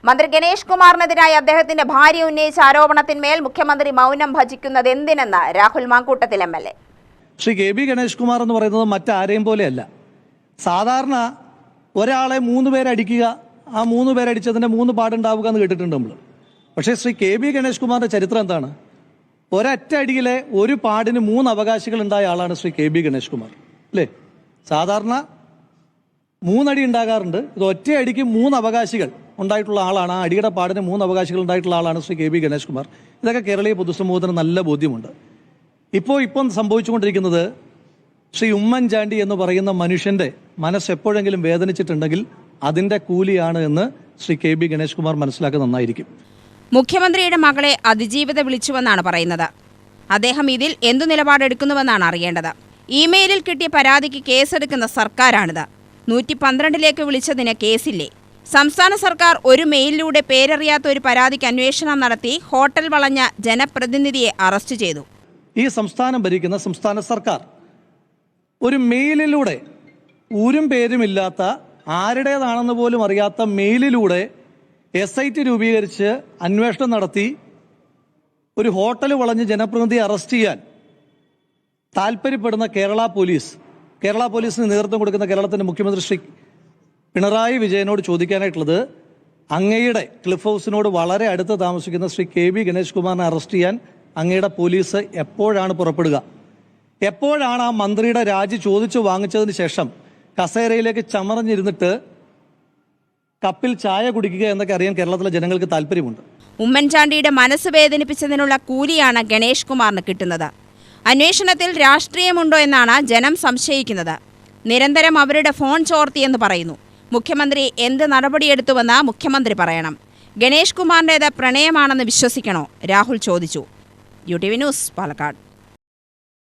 മന്ത്രി ഗണേഷ് കുമാറിനെതിരായി അദ്ദേഹത്തിന്റെ ഭാര്യ ഉന്നയിച്ച ആരോപണത്തിന്മേൽ മുഖ്യമന്ത്രി മൗനം ഭജിക്കുന്നത് എന്തിനെന്ന് രാഹുൽ മാങ്കൂട്ടത്തിൽ MLA. ശ്രീ കെ.ബി. ഗണേഷ് കുമാർ എന്ന് പറയുന്നത് മറ്റാരെയും പോലെയല്ല. സാധാരണ ഒരാളെ 3 പേരടിക്കുക, ആ 3 പേരടിച്ചതിൻ്റെ 3 പാടുണ്ടാവുക എന്ന് കേട്ടിട്ടുണ്ട് നമ്മൾ. പക്ഷേ ശ്രീ കെ.ബി. ഗണേഷ് കുമാറിൻ്റെ ചരിത്രം എന്താണ്? ഒരൊറ്റ അടിയിലെ ഒരു പാടിന് 3 അവകാശികൾ ഉണ്ടായ ആളാണ് ശ്രീ കെ.ബി. ഗണേഷ് കുമാർ, അല്ലേ? സാധാരണ 3 അടി ഉണ്ടാകാറുണ്ട്. ഇത് ഒറ്റ അടിക്ക് 3 അവകാശികൾ ഉണ്ടായിട്ടുള്ള ആളാണ്. ആ അടിയുടെ പാടിന് 3 അവകാശികൾ ഉണ്ടായിട്ടുള്ള ആളാണ് ശ്രീ കെ.ബി. ഗണേഷ് കുമാർ. ഇതൊക്കെ കേരളീയ പൊതുസമൂഹത്തിന് നല്ല ബോധ്യമുണ്ട്. ഇപ്പം സംഭവിച്ചുകൊണ്ടിരിക്കുന്നത് ശ്രീ ഉമ്മൻചാണ്ടി എന്ന് പറയുന്ന മനുഷ്യന്റെ മനസ്സ് എപ്പോഴെങ്കിലും വേദനിച്ചിട്ടുണ്ടെങ്കിൽ അതിന്റെ കൂലിയാണ് എന്ന് ശ്രീ കെ.ബി. ഗണേഷ് കുമാർ മനസ്സിലാക്കുക നന്നായിരിക്കും. മുഖ്യമന്ത്രിയുടെ മകളെ അതിജീവിത വിളിച്ചുവെന്നാണ് പറയുന്നത്. അദ്ദേഹം ഇതിൽ എന്തു നിലപാടെടുക്കുന്നുവെന്നാണ് അറിയേണ്ടത്. ഇമെയിലിൽ കിട്ടിയ പരാതിക്ക് കേസെടുക്കുന്ന സർക്കാരാണിത്. 112ലേക്ക് വിളിച്ചതിന് കേസില്ലേ? സംസ്ഥാന സർക്കാർ ഒരു മെയിലിലൂടെ പേരറിയാത്ത ഒരു പരാതിക്ക് അന്വേഷണം നടത്തി ഹോട്ടൽ വളഞ്ഞ ജനപ്രതിനിധിയെ അറസ്റ്റ് ചെയ്തു. ഈ സംസ്ഥാനം ഭരിക്കുന്ന സംസ്ഥാന സർക്കാർ ഒരു മെയിലിലൂടെ ഊരും പേരുമില്ലാത്ത, ആരുടേതാണെന്ന് പോലും അറിയാത്ത മെയിലിലൂടെ SIT രൂപീകരിച്ച് അന്വേഷണം നടത്തി ഒരു ഹോട്ടൽ വളഞ്ഞ് ജനപ്രതിനിധിയെ അറസ്റ്റ് ചെയ്യാൻ താല്പര്യപ്പെടുന്ന കേരള പോലീസിന് നേതൃത്വം കൊടുക്കുന്ന കേരളത്തിന്റെ മുഖ്യമന്ത്രി ശ്രീ പിണറായി വിജയനോട് ചോദിക്കാനായിട്ടുള്ളത്, അങ്ങയുടെ ക്ലിഫ് ഹൗസിനോട് വളരെ അടുത്ത് താമസിക്കുന്ന ശ്രീ കെ.ബി. ഗണേഷ് കുമാറിനെ അറസ്റ്റ് ചെയ്യാൻ അങ്ങയുടെ പോലീസ് എപ്പോഴാണ് പുറപ്പെടുക? എപ്പോഴാണ് ആ മന്ത്രിയുടെ രാജി ചോദിച്ചു വാങ്ങിച്ചതിന് ശേഷം കസേരയിലേക്ക് ചമറഞ്ഞിരുന്നിട്ട് കപ്പിൽ ചായ കുടിക്കുക എന്നൊക്കെ അറിയാൻ കേരളത്തിലെ ജനങ്ങൾക്ക് താല്പര്യമുണ്ട്. ഉമ്മൻചാണ്ടിയുടെ മനസ്സ് വേദനിപ്പിച്ചതിനുള്ള കൂലിയാണ് ഗണേഷ് കുമാറിന് കിട്ടുന്നത്. അന്വേഷണത്തിൽ രാഷ്ട്രീയമുണ്ടോ എന്നാണ് ജനം സംശയിക്കുന്നത്. നിരന്തരം അവരുടെ ഫോൺ ചോർത്തിയെന്ന് പറയുന്നു. മുഖ്യമന്ത്രി എന്ത് നടപടിയെടുത്തുവെന്ന് മുഖ്യമന്ത്രി പറയണം. ഗണേഷ് കുമാറിൻ്റേത് പ്രണയമാണെന്ന് വിശ്വസിക്കണോ? രാഹുൽ ചോദിച്ചു. UTV news, Palakkad.